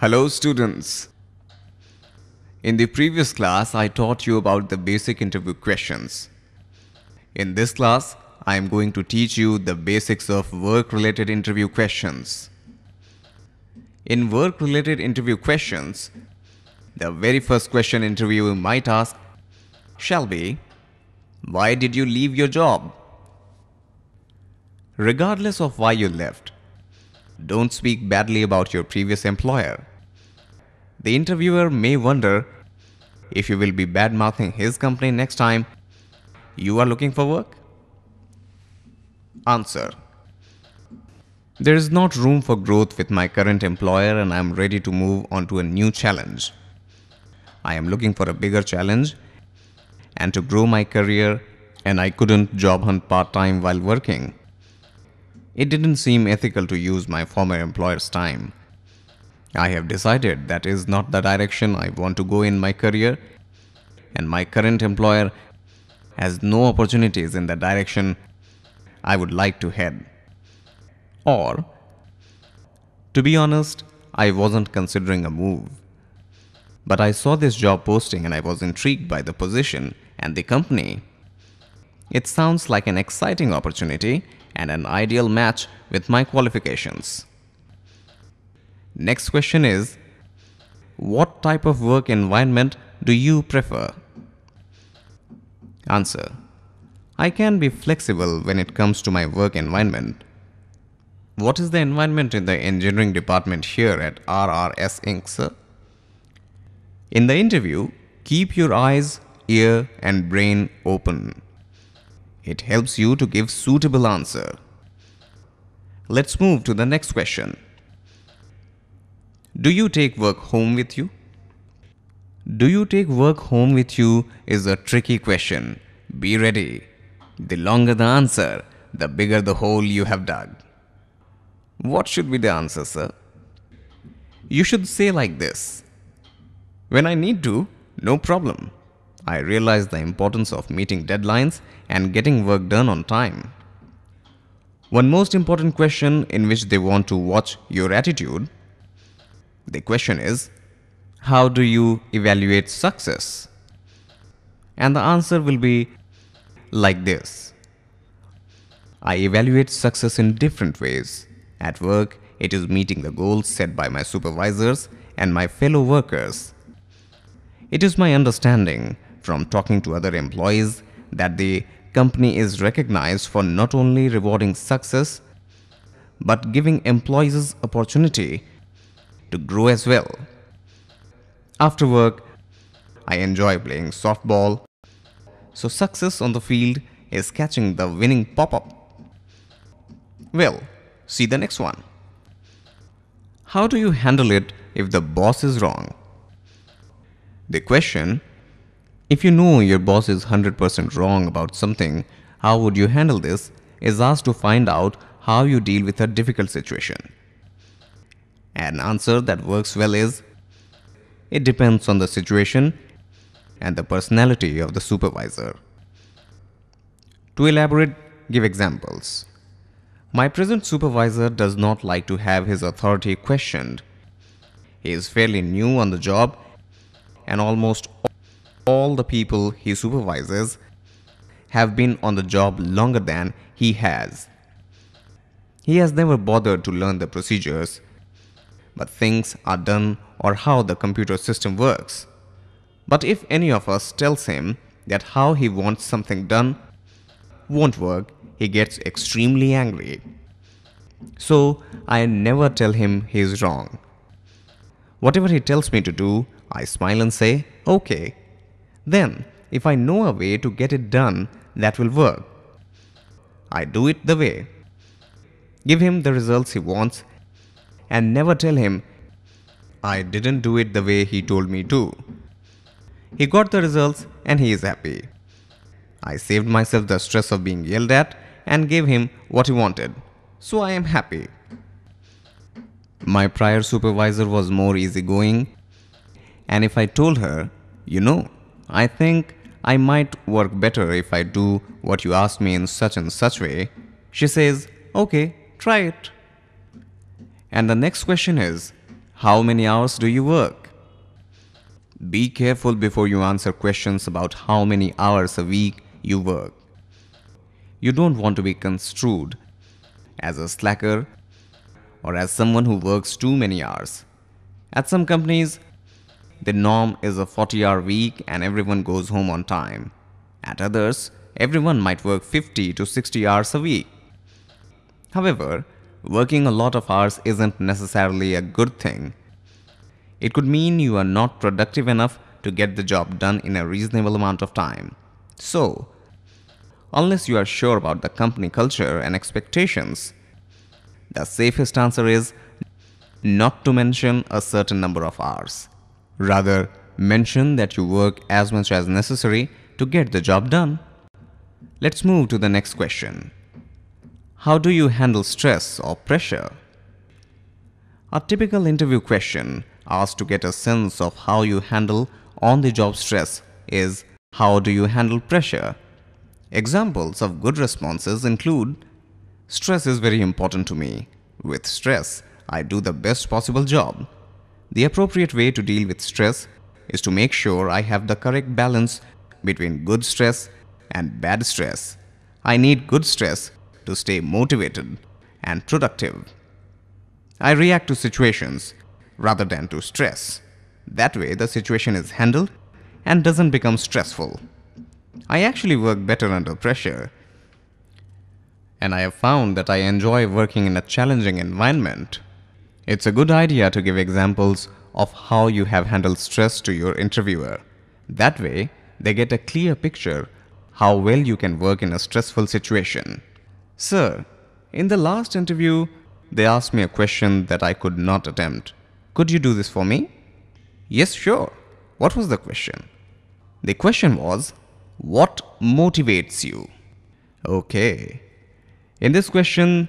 Hello students. In the previous class, I taught you about the basic interview questions. In this class, I am going to teach you the basics of work-related interview questions. In work-related interview questions, the very first question interviewer might ask shall be, why did you leave your job? Regardless of why you left, don't speak badly about your previous employer. The interviewer may wonder if you will be bad-mouthing his company next time you are looking for work. Answer: there is not room for growth with my current employer and I am ready to move on to a new challenge. I am looking for a bigger challenge and to grow my career, and I couldn't job hunt part-time while working. It didn't seem ethical to use my former employer's time. I have decided that is not the direction I want to go in my career, and my current employer has no opportunities in the direction I would like to head. Or, to be honest, I wasn't considering a move. But I saw this job posting and I was intrigued by the position and the company. It sounds like an exciting opportunity and an ideal match with my qualifications. Next question is, what type of work environment do you prefer? Answer: I can be flexible when it comes to my work environment. What is the environment in the engineering department here at RRS Inc., sir? In the interview, keep your eyes, ear and brain open. It helps you to give suitable answer. Let's move to the next question. Do you take work home with you? Do you take work home with you is a tricky question. Be ready. The longer the answer, the bigger the hole you have dug. What should be the answer, sir? You should say like this: when I need to, no problem. I realize the importance of meeting deadlines and getting work done on time. One most important question in which they want to watch your attitude. The question is, how do you evaluate success? And the answer will be like this: I evaluate success in different ways. At work, it is meeting the goals set by my supervisors and my fellow workers. It is my understanding from talking to other employees that the company is recognized for not only rewarding success, but giving employees opportunity to grow as well. After work, I enjoy playing softball, so success on the field is catching the winning pop-up. Well, see the next one. How do you handle it if the boss is wrong? The question: if you know your boss is 100% wrong about something, how would you handle this, is asked to find out how you deal with a difficult situation. An answer that works well is, it depends on the situation and the personality of the supervisor. To elaborate, give examples. My present supervisor does not like to have his authority questioned. He is fairly new on the job and almost all the people he supervises have been on the job longer than he has. He has never bothered to learn the procedures, but things are done or how the computer system works. But if any of us tells him that how he wants something done won't work, he gets extremely angry. So I never tell him he is wrong. Whatever he tells me to do, I smile and say, okay. Then, if I know a way to get it done that will work, I do it the way. Give him the results he wants and never tell him I didn't do it the way he told me to. He got the results and he is happy. I saved myself the stress of being yelled at and gave him what he wanted, so I am happy. My prior supervisor was more easygoing, and if I told her, I think I might work better if I do what you asked me in such and such way, she says, okay, try it. And the next question is, How many hours do you work? Be careful before you answer questions about how many hours a week you work. You don't want to be construed as a slacker or as someone who works too many hours. At some companies, the norm is a 40-hour week and everyone goes home on time. At others, everyone might work 50 to 60 hours a week. However, working a lot of hours isn't necessarily a good thing. It could mean you are not productive enough to get the job done in a reasonable amount of time. So, unless you are sure about the company culture and expectations, the safest answer is not to mention a certain number of hours. Rather, mention that you work as much as necessary to get the job done. Let's move to the next question. How do you handle stress or pressure? A typical interview question asked to get a sense of how you handle on-the-job stress is, how do you handle pressure? Examples of good responses include, stress is very important to me. With stress, I do the best possible job. The appropriate way to deal with stress is to make sure I have the correct balance between good stress and bad stress. I need good stress to stay motivated and productive. I react to situations rather than to stress. That way, the situation is handled and doesn't become stressful. I actually work better under pressure, and I have found that I enjoy working in a challenging environment. It's a good idea to give examples of how you have handled stress to your interviewer. That way, they get a clear picture how well you can work in a stressful situation. Sir, in the last interview, they asked me a question that I could not attempt. Could you do this for me? Yes, sure. What was the question? The question was, what motivates you? Okay. In this question,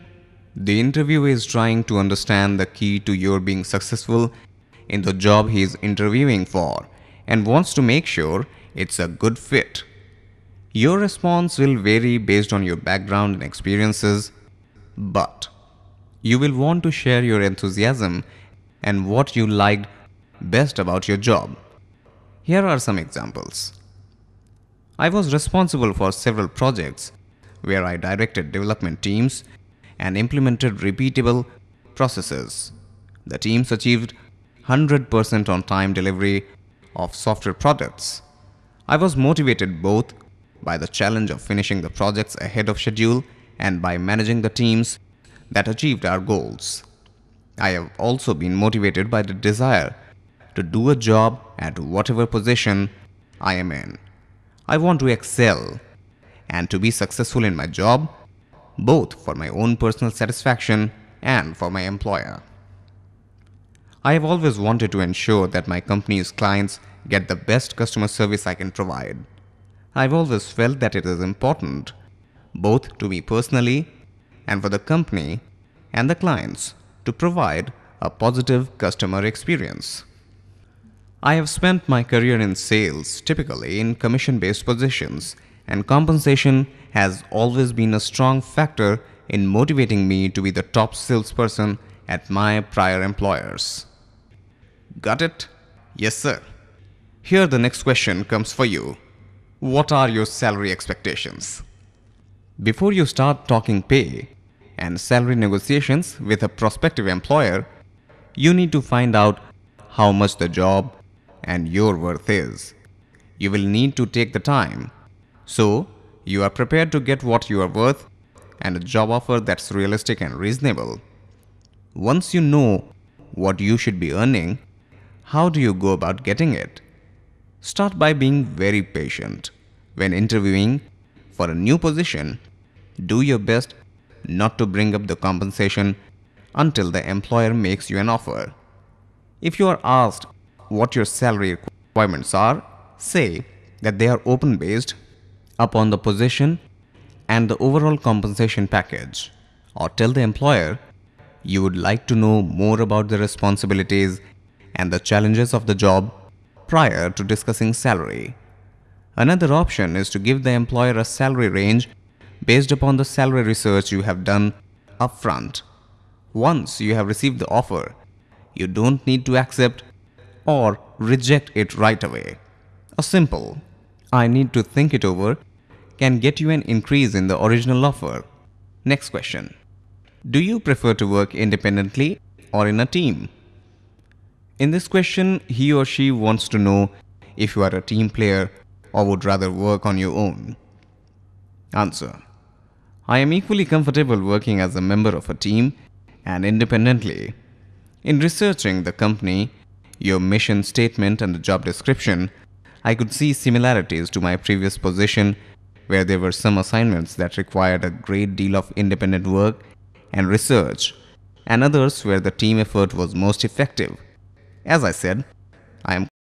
the interviewer is trying to understand the key to your being successful in the job he is interviewing for and wants to make sure it's a good fit. Your response will vary based on your background and experiences, but you will want to share your enthusiasm and what you liked best about your job. Here are some examples. I was responsible for several projects where I directed development teams and implemented repeatable processes. The teams achieved 100% on-time delivery of software products. I was motivated both by the challenge of finishing the projects ahead of schedule and by managing the teams that achieved our goals. I have also been motivated by the desire to do a job at whatever position I am in. I want to excel and to be successful in my job, both for my own personal satisfaction and for my employer. I have always wanted to ensure that my company's clients get the best customer service I can provide. I've always felt that it is important, both to me personally and for the company and the clients, to provide a positive customer experience. I have spent my career in sales, typically in commission-based positions, and compensation has always been a strong factor in motivating me to be the top salesperson at my prior employers. Got it? Yes, sir. Here the next question comes for you. What are your salary expectations? Before you start talking pay and salary negotiations with a prospective employer, you need to find out how much the job and your worth is. You will need to take the time, so you are prepared to get what you are worth and a job offer that's realistic and reasonable. Once you know what you should be earning, how do you go about getting it? Start by being very patient. When interviewing for a new position, do your best not to bring up the compensation until the employer makes you an offer. If you are asked what your salary requirements are, say that they are open based upon the position and the overall compensation package, or tell the employer you would like to know more about the responsibilities and the challenges of the job prior to discussing salary. Another option is to give the employer a salary range based upon the salary research you have done upfront. Once you have received the offer, You don't need to accept or reject it right away. A simple, I need to think it over, can get you an increase in the original offer. Next question. Do you prefer to work independently or in a team? In this question, he or she wants to know if you are a team player or would rather work on your own. Answer. I am equally comfortable working as a member of a team and independently. In researching the company, your mission statement and the job description, I could see similarities to my previous position where there were some assignments that required a great deal of independent work and research, and others where the team effort was most effective. As I said, I am